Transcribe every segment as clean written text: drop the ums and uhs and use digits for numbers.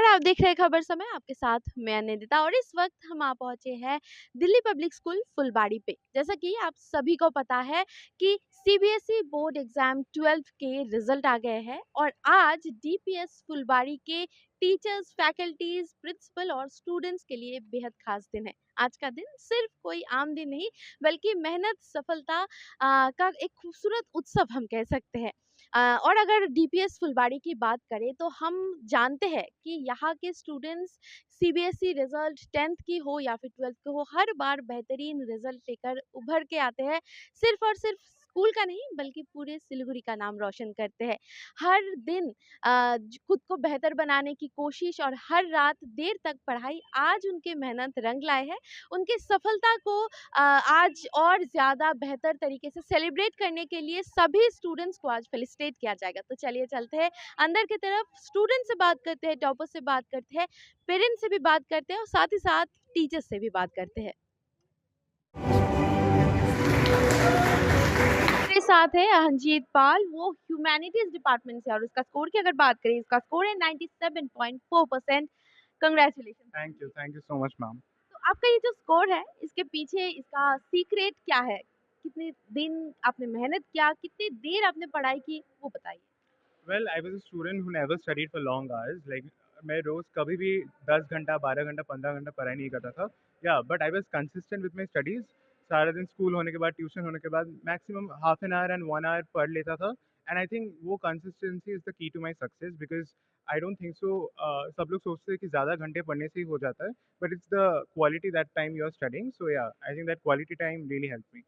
आप देख रहे हैं खबर समय आपके साथ मैं निदिता और इस वक्त हम आ पहुंचे हैं दिल्ली पब्लिक स्कूल फुलबाड़ी पे। जैसा कि आप सभी को पता है कि सीबीएसई बोर्ड एग्जाम 12th के रिजल्ट आ गए हैं और आज डीपीएस फुलबाड़ी के टीचर्स, फैकल्टीज, प्रिंसिपल और स्टूडेंट्स के लिए बेहद खास दिन है। आज का दिन सिर्फ कोई आम दिन नहीं बल्कि मेहनत, सफलता का एक खूबसूरत उत्सव हम कह सकते हैं। और अगर डीपीएस फुलबाड़ी की बात करें तो हम जानते हैं कि यहाँ के स्टूडेंट्स सीबीएसई रिजल्ट 10th की हो या फिर 12th की हो, हर बार बेहतरीन रिजल्ट लेकर उभर के आते हैं। सिर्फ और सिर्फ स्कूल का नहीं बल्कि पूरे सिलीगुड़ी का नाम रोशन करते हैं। हर दिन खुद को बेहतर बनाने की कोशिश और हर रात देर तक पढ़ाई आज उनके मेहनत रंग लाए हैं। उनकी सफलता को आज और ज़्यादा बेहतर तरीके से सेलिब्रेट करने के लिए सभी स्टूडेंट्स को आज फेलिसिटेट किया जाएगा। तो चलिए चलते हैं अंदर की तरफ, स्टूडेंट से बात करते हैं, टॉपर से बात करते हैं, पेरेंट्स से भी बात करते हैं और साथ ही साथ टीचर्स से भी बात करते हैं। मेरे साथ है अंजीत पाल, वो ह्यूमैनिटीज डिपार्टमेंट से और उसका स्कोर की अगर बात करें, इसका स्कोर है 97.4%। Congratulation. Thank you so much ma'am. तो आपका ये जो स्कोर है इसके पीछे इसका सीक्रेट क्या है? कितने दिन आपने मेहनत किया, कितनी देर आपने पढ़ाई की, वो बताइए। Well I was a student who never studied for long hours like मैं रोज कभी भी 10 घंटा 12 घंटा 15 घंटा पढ़ाई नहीं करता था। या but I was consistent with my studies. सारा दिन स्कूल होने के बाद ट्यूशन होने के बाद maximum half an hour and 1 hour पढ़ लेता था। एंड आई थिंक वो consistency is the key to my success because I don't think so सब लोग सोचते हैं कि ज़्यादा घंटे पढ़ने से ही हो जाता है, but it's the quality that time you are studying. So yeah I think that quality time really help me.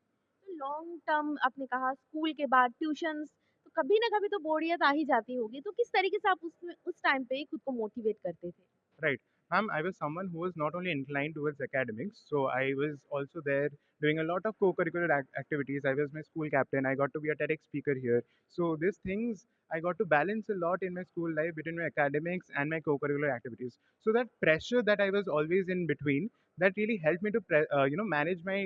Long term आपने कहा स्कूल के बाद ट्यूशंस, तो कभी ना कभी तो बोरियत आ ही जाती होगी, तो किस तरीके से आप उसमें उस टाइम पे खुद को मोटिवेट करते थे? Right. Ma'am, I was someone who was not only inclined towards academics, so I was also there doing a lot of co-curricular activities. I was my school captain. I got to be a TEDx speaker here. So these things I got to balance a lot in my school life between my academics and my co-curricular activities. So that pressure that I was always in between, that really helped me to manage my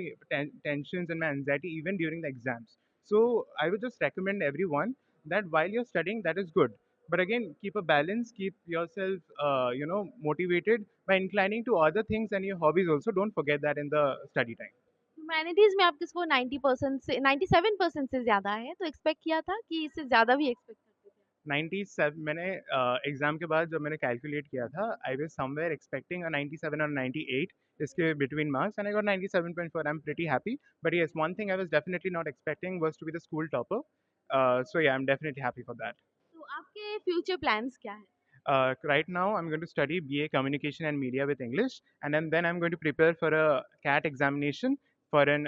tensions and my anxiety even during the exams. So I would just recommend everyone that while you're studying, that is good, but again keep a balance, keep yourself motivated by inclining to other things and your hobbies also. Don't forget that in the study time. Humanities में आपके score 90% से 97% से ज्यादा है, तो expect किया था कि इससे ज्यादा भी एक्सपेक्ट करते थे? 97 मैंने एग्जाम के बाद जब मैंने कैलकुलेट किया था, I was somewhere expecting a 97 और 98 इसके between marks, and I got 97.4. I am pretty happy, but yes, one thing I was definitely not expecting was to be the school topper. So yeah, I am definitely happy for that. तो आपके future plans क्या है? Right now, I'm going to study BA Communication and Media with English, and then I'm going to prepare for a CAT examination for an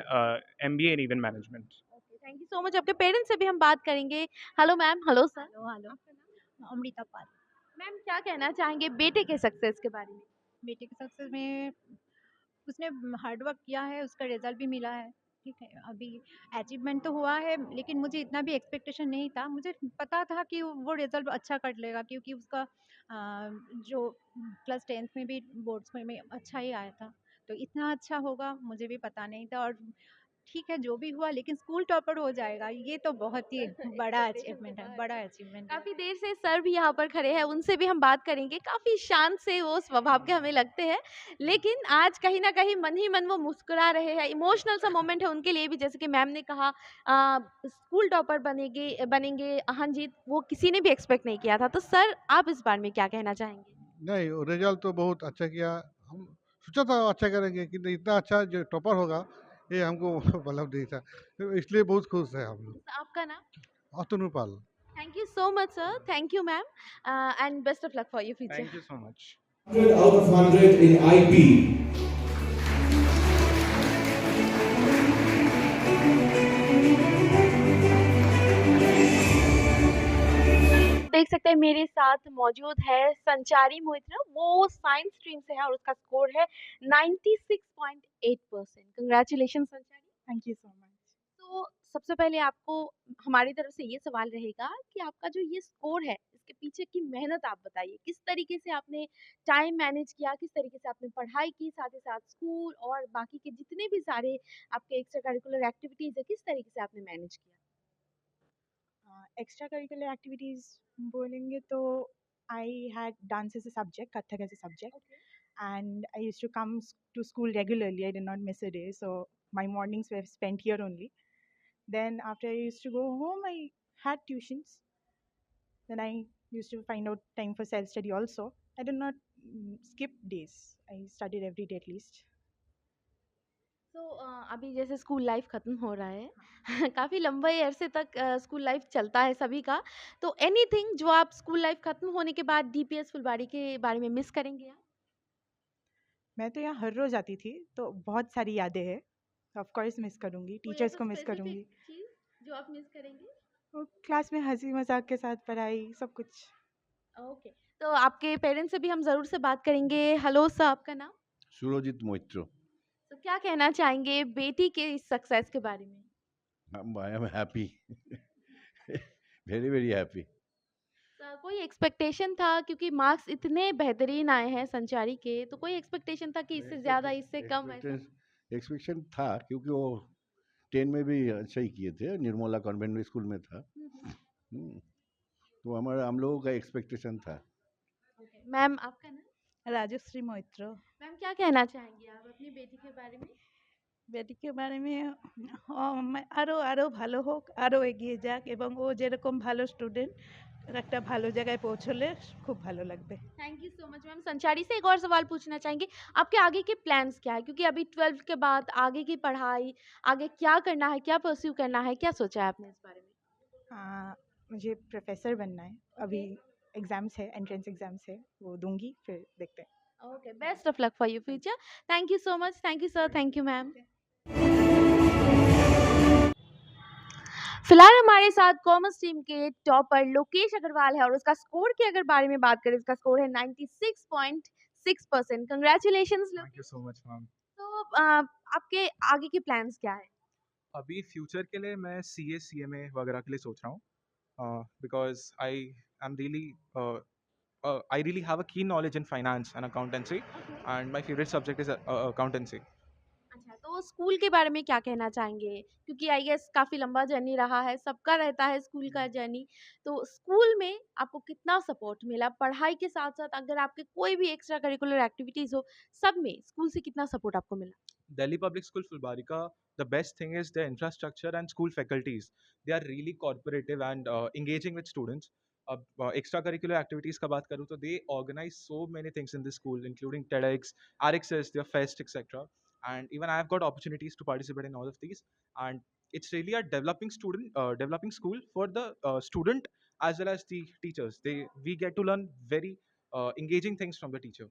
MBA in Event Management. Okay, thank you so much. आपके parents से भी हम बात करेंगे। Hello ma'am, hello sir. Hello hello. आपका नाम? अमृता पाल। Ma'am क्या कहना चाहेंगे बेटे के सक्सेस के बारे में? बेटे के सक्सेस में उसने हार्ड वर्क किया है, उसका रिजल्ट भी मिला है। ठीक है, अभी अचीवमेंट तो हुआ है, लेकिन मुझे इतना भी एक्सपेक्टेशन नहीं था। मुझे पता था कि वो रिजल्ट अच्छा कर लेगा, क्योंकि उसका जो क्लास 10th में भी बोर्ड्स में अच्छा ही आया था। तो इतना अच्छा होगा मुझे भी पता नहीं था। और ठीक है, जो भी हुआ, लेकिन स्कूल टॉपर हो जाएगा, ये तो बहुत ही बड़ा एक्सपेक्टेशन अचीवमेंट तो है, था। बड़ा अचीवमेंट है। काफ़ी देर से सर भी यहाँ पर खड़े हैं, उनसे भी हम बात करेंगे। काफ़ी शांत से वो स्वभाव के हमें लगते हैं, लेकिन आज कहीं न कहीं मन ही मन वो मुस्कुरा रहे हैं। इमोशनल सा मोमेंट है उनके लिए भी, जैसे कि मैम ने कहा स्कूल टॉपर बनेंगे बनेंगे अहनजीत, वो किसी ने भी एक्सपेक्ट नहीं किया था। तो सर आप इस बारे में क्या कहना चाहेंगे? नहीं, रिजल्ट तो बहुत अच्छा किया। हम सोचा था अच्छा करेंगे, कि इतना अच्छा जो टॉपर होगा ये हमको मतलब नहीं था, तो इसलिए बहुत खुश है हम लोग। आपका नाम? Atanu Pal. Thank you so much sir, thank you ma'am, and best of luck for your Thank future. you so much. 100 out of 100 in IB. देख सकते हैं मेरे साथ मौजूद है संचारी मोहित्र, वो साइंस स्ट्रीम से है और उसका स्कोर है 96.8%। कंग्रेचुलेशन संचारी। Thank you so much. तो सबसे पहले आपको हमारी तरफ से ये सवाल रहेगा कि आपका जो ये स्कोर है इसके पीछे की मेहनत आप बताइए, किस तरीके से आपने टाइम मैनेज किया, किस तरीके से आपने पढ़ाई की, साथ ही साथ स्कूल और बाकी के जितने भी सारे आपके एक्स्ट्रा करिकुलर एक्टिविटीज है, किस तरीके से आपने मैनेज किया? एक्स्ट्रा करिकुलर एक्टिविटीज़ बोलेंगे तो I had dance as a subject, Kathak as a subject, and I used to come to school regularly. I did not miss a day, so my mornings were spent here only. Then after I used to go home, I had tuitions. Then I used to find out time for self study also. I did not skip days. I studied every day at least. तो अभी जैसे school life खत्म हो रहा है काफ़ी लंबे अरसे तक स्कूल लाइफ चलता है सभी का। तो एनीथिंग जो आप स्कूल लाइफ खत्म होने के बाद डीपीएस फुलवाड़ी के बारे में मिस करेंगे आप? मैं तो यहाँ हर रोज आती थी, तो बहुत सारी यादें हैं। ऑफ कोर्स मिस करूँगी, कोई टीचर्स ऐसा को मिस करूँगी। स्पेसिफिक चीज़ जो आप मिस करेंगे? वो क्लास में हंसी मजाक के साथ पढ़ाई सब कुछ। ओके, तो आपके पेरेंट्स से भी हम ज़रूर से बात करेंगे। हेलो सर, आपका नाम? सुरजीत मोइत्र। तो क्या कहना चाहेंगे बेटी के इस सक्सेस के बारे में? I am happy, very very happy. Sir, कोई एक्सपेक्टेशन था क्योंकि मार्क्स इतने बेहतरीन आए हैं संचारी के, तो कोई एक्सपेक्टेशन था कि इससे ज़्यादा, इससे कम ऐसा? एक्सपेक्टेशन था क्योंकि वो 10 में भी अच्छा ही किए थे, निर्मला कॉन्वेंट स्कूल में था। तो हम लोगों का एक्सपेक्टेशन था। ओके, मैम आपका नाम? राजश्री मोइत्र। मैम क्या कहना चाहेंगी आप अपनी बेटी के बारे में? বেটি के बारे में আরও আরও ভালো হোক, আরও এগিয়ে যাক এবং ও যেরকম ভালো স্টুডেন্ট একটা ভালো জায়গায় পৌঁছলে খুব ভালো লাগবে। Thank you so much ma'am. संचारी से एक और सवाल पूछना चाहेंगे, आपके आगे के प्लान्स क्या है? क्योंकि अभी 12th के बाद आगे की पढ़ाई, आगे क्या करना है, क्या परस्यू करना है, क्या सोचा है आपने इस बारे में? मुझे प्रोफेसर बनना है। अभी एग्ज़ाम्स है, एंट्रेंस एग्ज़ाम्स है, वो दूंगी, फिर देखते हैं। Okay, best of luck for your future. Thank you so much. Thank you sir, thank you ma'am. फिलहाल हमारे साथ कॉमर्स टीम के टॉपर लोकेश अग्रवाल है और उसका स्कोर के अगर बारे में बात करें, उसका स्कोर है 96.6%। Congratulations thank you Lokesh. So much ma'am. तो आपके आगे के प्लान्स क्या है? अभी फ्यूचर के लिए मैं सीए सीएमए वगैरह के लिए सोच रहा हूँ, because am really I really have a keen knowledge in finance and accountancy, and my favorite subject is accountancy. अच्छा, तो स्कूल के बारे में क्या कहना चाहेंगे? क्योंकि आई गेस काफ़ी लंबा जर्नी रहा है, सबका रहता है स्कूल का जर्नी। तो स्कूल में आपको कितना सपोर्ट मिला? पढ़ाई के साथ-साथ अगर आपके कोई भी एक्स्ट्रा करिकुलर एक्टिविटीज़ हो, सब में स्कूल से कितना सपोर्ट आपको मिला? Delhi Public School Fulbarika, the best thing is their infrastructure and school faculties. They are really cooperative and engaging with students. अब एक्स्ट्रा करिकुलर एक्टिविटीज़ का बात करूँ तो they organize so many things in this school including TEDx, RXS, their fest, etc. And even I have got opportunities to participate in all of these. And it's really a developing school for the student as well as the teachers. We get to learn very engaging things from the teacher.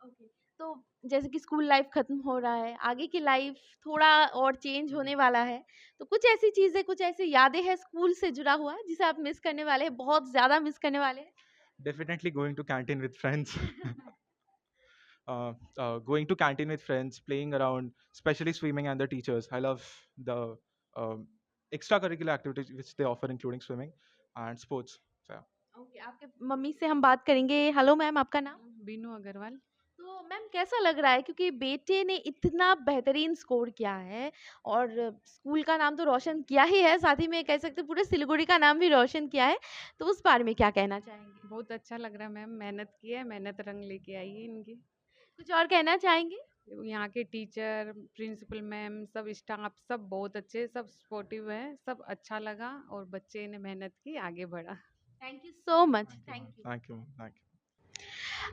Okay, तो जैसे कि school life खत्म हो रहा है, आगे की life थोड़ा और चेंज होने वाला है, तो कुछ ऐसी चीज़ें, कुछ ऐसी यादें हैं स्कूल से जुड़ा हुआ जिसे आप मिस करने वाले हैं, बहुत ज़्यादा मिस करने वाले हैं? Definitely going to canteen with friends. Going to canteen with friends, playing around, especially swimming and the teachers. I love the um, extracurricular activities which they offer, including swimming and sports. So, yeah. Okay, आपके mummy से हम बात करेंगे। Hello ma'am, आपका नाम? बीनू अग्रवाल। तो ma'am कैसा लग रहा है क्योंकि बेटे ने इतना बेहतरीन स्कोर किया है और स्कूल का नाम तो रोशन किया ही है, साथ ही में कह सकते हैं पूरे सिलीगुड़ी का नाम भी रोशन किया है, तो उस बारे में क्या कहना चाहेंगे? बहुत अच्छा लग रहा है मैम, मेहनत की है, मेहनत रंग लेके आई है इनकी। कुछ और कहना चाहेंगे? यहाँ के टीचर, प्रिंसिपल मैम, सब स्टाफ सब बहुत अच्छे, सब सपोर्टिव है, सब अच्छा लगा और बच्चे ने मेहनत की, आगे बढ़ा। Thank you so much. Thank you. Thank you. Thank you.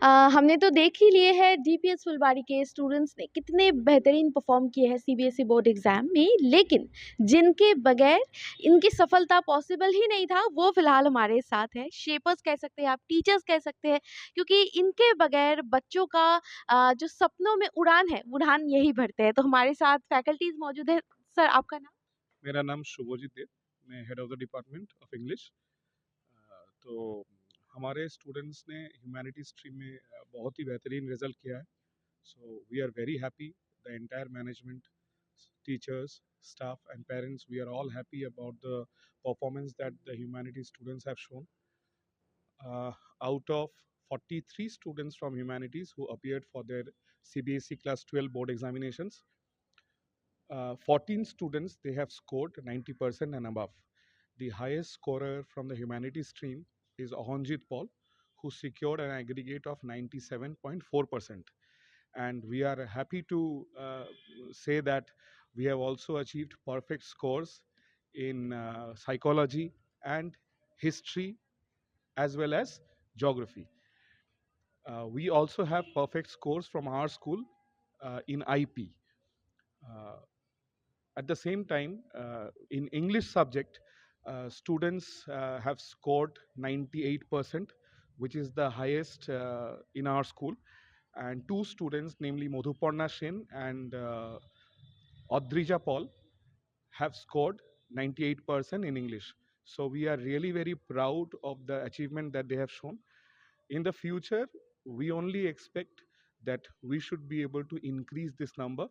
हमने तो देख ही लिए है डीपीएस फुलबाड़ी के स्टूडेंट्स ने कितने बेहतरीन परफॉर्म किए हैं सीबीएसई बोर्ड एग्जाम में, लेकिन जिनके बगैर इनकी सफलता पॉसिबल ही नहीं था वो फिलहाल हमारे साथ है। शेपर्स कह सकते हैं आप, टीचर्स कह सकते हैं, क्योंकि इनके बगैर बच्चों का जो सपनों में उड़ान है, उड़ान यही भरते हैं। तो हमारे साथ फैकल्टीज मौजूद है। सर आपका नाम? मेरा नाम शुभजीत देव, मैं head of the department of English. तो हमारे स्टूडेंट्स ने ह्यूमैनिटी स्ट्रीम में बहुत ही बेहतरीन रिजल्ट किया है। So we are very happy, the entire management, teachers, staff and parents, we are all happy about the performance that the humanities students have shown. Out of 43 students from humanities who appeared for their CBSE class 12 board examinations, 14 students, they have scored 90% and above. The highest scorer from the humanities stream is Ahonjit Paul, who secured an aggregate of 97.4%. And we are happy to say that we have also achieved perfect scores in psychology and history as well as geography. We also have perfect scores from our school in IP. Uh, at the same time, in English subject, students have scored 98%, which is the highest in our school. And two students, namely Madhuparna Sen and Audrija Paul, have scored 98% in English. So we are really very proud of the achievement that they have shown. In the future, we only expect that we should be able to increase this number,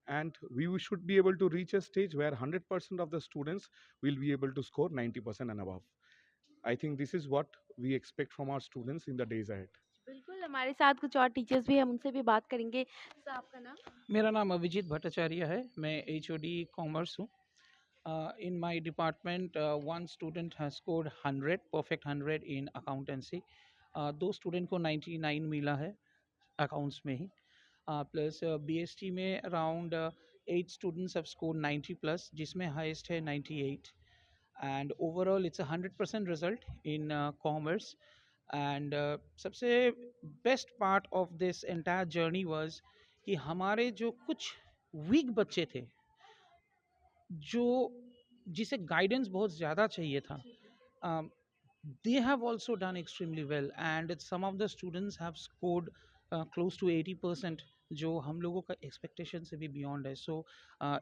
and we should be able to reach a stage where 100% of the students will be able to score 90% and above. I think this is what we expect from our students in the days ahead. बिल्कुल, हमारे साथ कुछ और teachers भी हैं, हम उनसे भी बात करेंगे। सर, आपका नाम? मेरा नाम अभिजीत भट्टाचार्य है। मैं HOD कॉमर्स हूँ। In my department, one student has scored 100, perfect 100 in accountancy. दो स्टूडेंट को 99 मिला है अकाउंट्स में ही। प्लस BST में around 8 students have scored 90 plus, जिसमें हाईएस्ट है 98। And overall it's 100% result in commerce. And सबसे best part of this entire journey was कि हमारे जो कुछ वीक बच्चे थे, जो जिसे गाइडेंस बहुत ज़्यादा चाहिए था, they have also done extremely well, and some of the students have scored close to 80%, जो हम लोगों का expectation से भी beyond है. So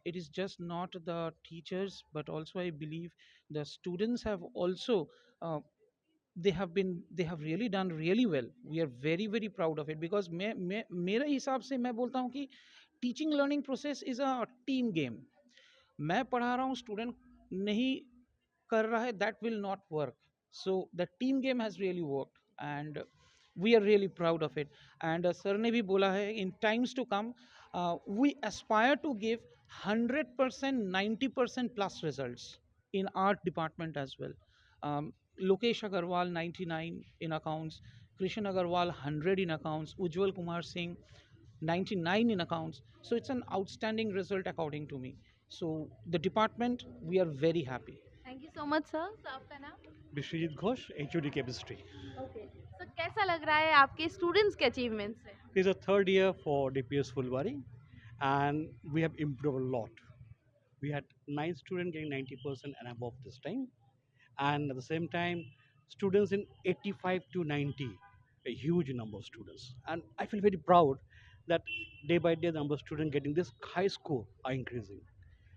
it is just not the teachers, but also I believe the students have also they have really done really well. We are very very proud of it, because मेरे हिसाब से मैं बोलता हूँ कि teaching learning process is a team game. मैं पढ़ा रहा हूँ, स्टूडेंट नहीं कर रहा है, that will not work. So the team game has really worked, and we are really proud of it. And sir ने भी बोला है, in times to come, we aspire to give 100%, 90% plus results in our department as well. Lokesh Agarwal 99 in accounts, Krishan Agarwal 100 in accounts, Ujjwal Kumar Singh 99 in accounts. So it's an outstanding result according to me. So the department, we are very happy. Thank you so much sir. Sir, आपका नाम? Vishwajeet Ghosh, HOD chemistry. Okay, sir कैसा लग रहा है आपके students के achievement से? This is the third year for DPS Fulbari, and we have improved a lot. We had 9 students getting 90% and above this time, and at the same time, students in 85 to 90, a huge number of students. And I feel very proud that day by day the number of students getting this high score are increasing.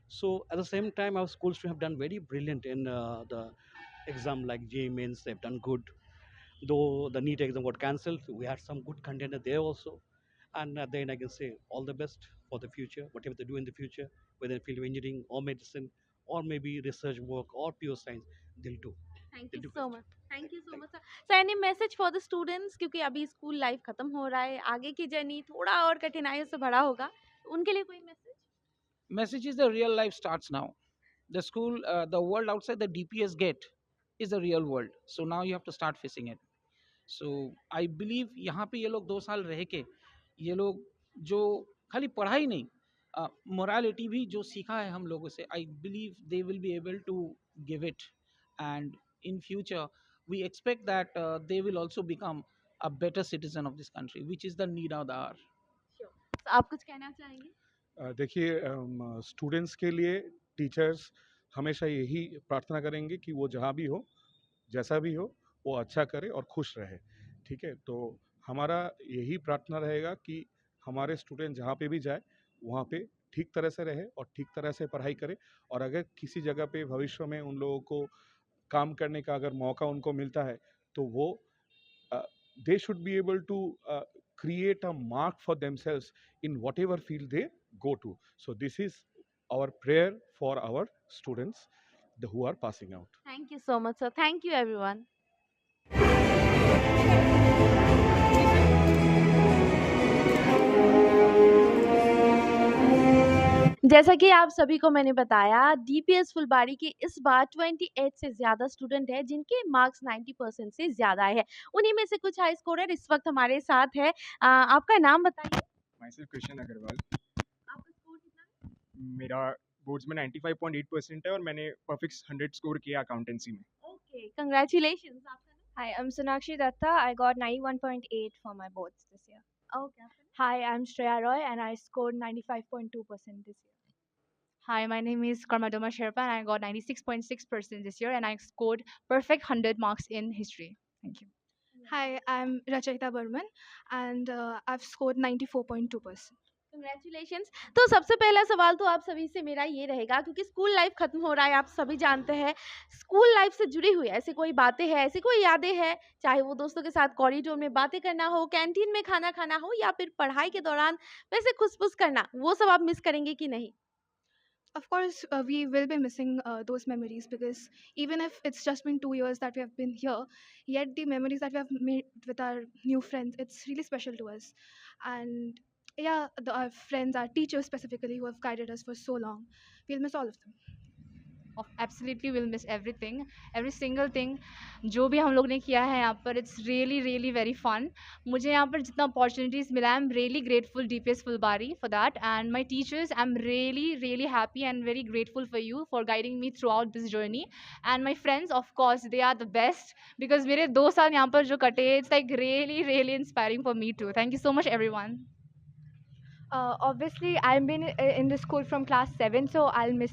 So at the same time, our schools have done very brilliant in the exam, like JEE Mains. They've done good. Though the NEET exam got cancelled, we had some good contender there also. And then I can say all the best for the future, whatever they do in the future, whether in field of engineering or medicine or maybe research work or pure science, they'll do. Thank you so much. Thank you so much sir. Sir, any message for the students, क्योंकि अभी school life खत्म हो रहा है, आगे की journey थोड़ा और कठिनाइयों से भरा होगा, उनके लिए कोई message? Message is the real life starts now. The school, the world outside the DPS gate is the real world. So now you have to start facing it. So I believe यहाँ पे ये लोग 2 साल रह के, ये लोग जो खाली पढ़ाई नहीं, मोरालिटी भी जो सीखा है हम लोगों से, I believe they will be able to give it. And in future, we expect that they will also become a better citizen of this country, which is the need of the hour. Sir, आप कुछ कहना चाहेंगे? देखिए, students के लिए teachers हमेशा यही प्रार्थना करेंगे कि वो जहाँ भी हो, जैसा भी हो, वो अच्छा करे और खुश रहे। ठीक है, तो हमारा यही प्रार्थना रहेगा कि हमारे स्टूडेंट जहाँ पे भी जाए, वहाँ पे ठीक तरह से रहे और ठीक तरह से पढ़ाई करे। और अगर किसी जगह पे भविष्य में उन लोगों को काम करने का अगर मौका उनको मिलता है, तो वो they should be able to create a mark for themselves in whatever field they go to. So this is our prayer for our students who are passing out. Thank you so much, sir. Thank you, everyone. जैसा कि आप सभी को मैंने बताया, DPS फुलबाड़ी की इस बार 28 से ज़्यादा स्टूडेंट हैं जिनके मार्क्स 90% से ज़्यादा है। उन्हीं में से कुछ हाई स्कोरर इस वक्त हमारे साथ है। आपका नाम बताइए? Myself Krishna Agarwal. आपका स्कोर कितना है? मेरा बोर्ड्स में 95.8% है और मैंने परफेक्ट 100 स्कोर किया अकाउंटेंसी में। Okay, congratulations. आपका नाम? Hi, I'm Sonakshi Datta. I got 91.8 for my boards this year. Okay, आपका नाम? Hi, I'm Shreya Roy and I scored 95.2% this year. Hi, my name is Karmadoma Sherpa and I got 96.6% this year and I scored perfect 100 marks in history. Thank you. Hi, I'm Rachita Burman and I've scored 94.2%. Congratulations. तो सबसे पहला सवाल तो आप सभी से मेरा ये रहेगा, क्योंकि स्कूल लाइफ खत्म हो रहा है, आप सभी जानते हैं। स्कूल लाइफ से जुड़ी हुई ऐसी कोई बातें हैं, ऐसी कोई यादें हैं, चाहे वो दोस्तों के साथ कॉरिडोर में बातें करना हो, कैंटीन में खाना खाना हो, या फिर पढ़ाई के दौरान वैसे खुसफुस करना, वो सब आप मिस करेंगे कि नहीं? Of course, we will be missing those memories because even if it's just been 2 years that we have been here, yet the memories that we have made with our new friends, it's really special to us. And yeah, our friends, our teachers specifically, who have guided us for so long, we'll miss all of them. Absolutely will miss everything, every single thing जो भी हम लोग ने किया है यहाँ पर. It's really really very fun. मुझे यहाँ पर जितना opportunities मिला, I'm really grateful DPS Fulbari for that, and my teachers, I'm really really happy and very grateful for you for guiding me throughout this journey, and my friends, of course, they are the best because मेरे 2 साल यहाँ पर जो कटे, it's like really really inspiring for me too. Thank you so much everyone. Obviously, I've been in the school from class 7, so I'll miss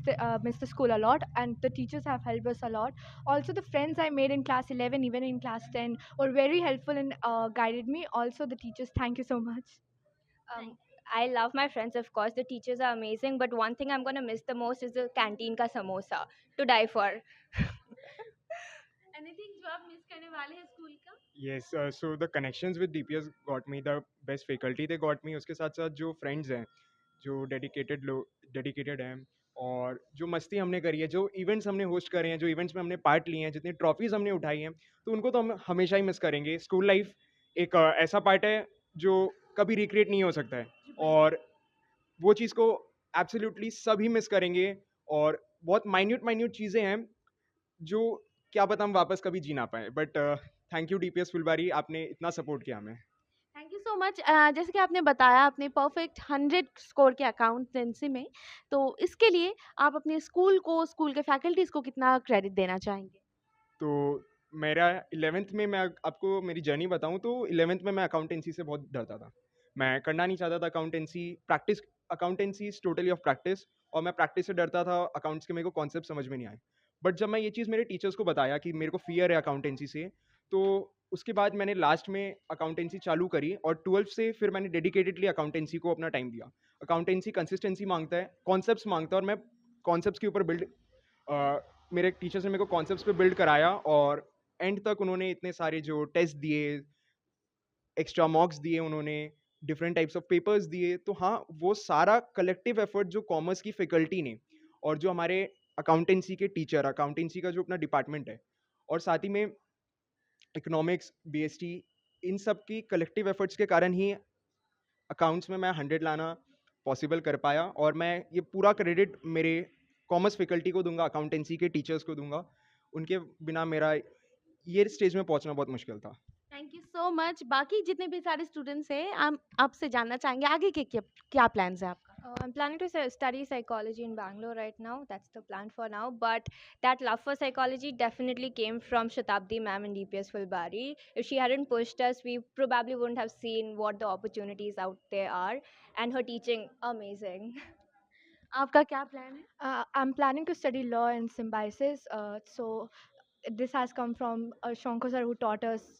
the school a lot, and the teachers have helped us a lot. Also, the friends I made in class 11, even in class 10, were very helpful and guided me. Also, the teachers, thank you so much. I love my friends, of course. The teachers are amazing, but one thing I'm gonna miss the most is the canteen ka samosa. To die for. Anything जो आप miss करने वाले हैं school का? Yes, so the connections with DPS got me, the best faculty they got me, उसके साथ साथ जो friends हैं, जो dedicated हैं, और जो मस्ती हमने करी है, जो इवेंट्स हमने होस्ट करे हैं, जो इवेंट्स में हमने पार्ट लिए हैं, जितनी ट्रॉफीज़ हमने उठाई हैं, तो उनको तो हम हमेशा ही मिस करेंगे। स्कूल लाइफ एक ऐसा पार्ट है जो कभी रिक्रिएट नहीं हो सकता है, और वो चीज़ को एब्सोल्युटली सभी मिस करेंगे। और बहुत माइन्यूट चीज़ें हैं जो क्या पता हम वापस कभी जी ना पाए, बट थैंक यू डीपीएस फुलबारी, आपने इतना सपोर्ट किया हमें। Thank you so much. जैसे कि आपने बताया आपने परफेक्ट 100 स्कोर के अकाउंटेंसी में, तो इसके लिए आप अपने स्कूल को, स्कूल के फैकल्टीज़ को कितना क्रेडिट देना चाहेंगे? तो मेरा 11th में, मैं आपको मेरी जर्नी बताऊं तो 11th में मैं अकाउंटेंसी से बहुत डरता था। मैं करना नहीं चाहता था accountancy. Accountancy is totally off practice, और मैं प्रैक्टिस से डरता था, अकाउंट्स के मेरे को कॉन्सेप्ट समझ में नहीं आए। बट जब मैं ये चीज़ मेरे टीचर्स को बताया कि मेरे को फियर है अकाउंटेंसी से, तो उसके बाद मैंने लास्ट में अकाउंटेंसी चालू करी, और 12th से फिर मैंने डेडिकेटेडली अकाउंटेंसी को अपना टाइम दिया। अकाउंटेंसी कंसिस्टेंसी मांगता है, कॉन्सेप्ट्स मांगता है, और मैं कॉन्सेप्ट्स के ऊपर मेरे टीचर्स ने मेरे को कॉन्सेप्ट्स पे बिल्ड कराया, और एंड तक उन्होंने इतने सारे जो टेस्ट दिए, एक्स्ट्रा मॉक्स दिए, उन्होंने डिफरेंट टाइप्स ऑफ पेपर्स दिए। तो हाँ, वो सारा कलेक्टिव एफर्ट जो कॉमर्स की फैकल्टी ने, और जो हमारे अकाउंटेंसी के टीचर, अकाउंटेंसी का जो अपना डिपार्टमेंट है, और साथ ही में इकोनॉमिक्स, बीएसटी, इन सब की कलेक्टिव एफर्ट्स के कारण ही अकाउंट्स में मैं 100 लाना पॉसिबल कर पाया। और मैं ये पूरा क्रेडिट मेरे कॉमर्स फैकल्टी को दूंगा, अकाउंटेंसी के टीचर्स को दूंगा। उनके बिना मेरा ये स्टेज में पहुंचना बहुत मुश्किल था। Thank you so much. बाकी जितने भी सारे स्टूडेंट्स हैं, हम आपसे जानना चाहेंगे आगे के क्या प्लान्स हैं आपका? I'm planning to study psychology in Bangalore right now. That's the plan for now. But that love for psychology definitely came from Shatabdi ma'am in DPS Fulbari. If she hadn't pushed us, we probably wouldn't have seen what the opportunities out there are. And her teaching, amazing. आपका क्या plan है? I'm planning to study law and symbiosis. So this has come from Shankar sir, who taught us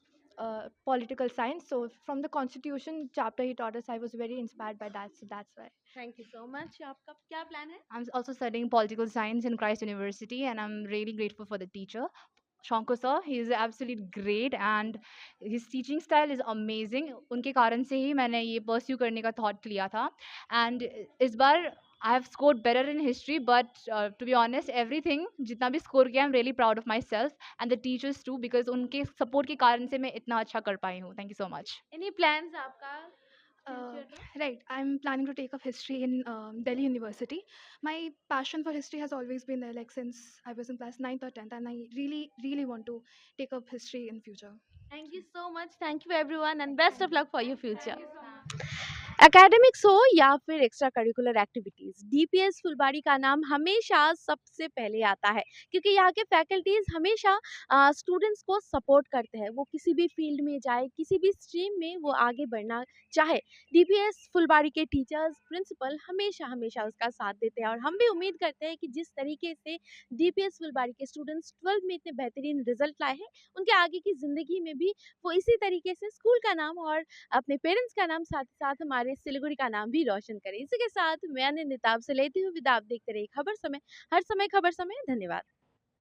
political science. So from the constitution chapter he taught us, I was very inspired by that, so that's why. Thank you so much. आपका क्या plan है? I'm also studying political science in Christ University, and I'm really grateful for the teacher, Shankar sir. He is absolutely great and his teaching style is amazing. उनके कारण से ही मैंने ये pursue करने का thought लिया था, and इस बार I have scored better in history, but to be honest, everything जितना भी score किया, I'm really proud of myself and the teachers too, because उनके support के कारण से मैं इतना अच्छा कर पाई हूँ. Thank you so much. Any plans आपका? Right, I'm planning to take up history in Delhi University. My passion for history has always been there, like since I was in class 9th or 10th, and I really, really want to take up history in future. Thank you so much. Thank you everyone and best of luck for your future. Academics हो या फिर extra curricular activities, DPS फुलबाड़ी का नाम हमेशा सबसे पहले आता है क्योंकि यहाँ के फैकल्टीज़ हमेशा स्टूडेंट्स को सपोर्ट करते हैं। वो किसी भी फील्ड में जाए, किसी भी स्ट्रीम में वो आगे बढ़ना चाहे, डीपीएस फुलबाड़ी के टीचर्स, प्रिंसिपल हमेशा हमेशा उसका साथ देते हैं और हम भी उम्मीद करते हैं कि जिस तरीके से डीपीएस फुलबाड़ी के स्टूडेंट्स 12th में इतने बेहतरीन रिजल्ट लाए हैं, उनके आगे की ज़िंदगी में भी वो इसी तरीके से स्कूल का नाम और अपने पेरेंट्स का नाम, साथ ही साथ हमारे सिलीगुड़ी का नाम भी रोशन करें। इसी के साथ मैं निताब से लेती हूँ विदा। आप देखते रहिए खबर समय, हर समय खबर समय। धन्यवाद।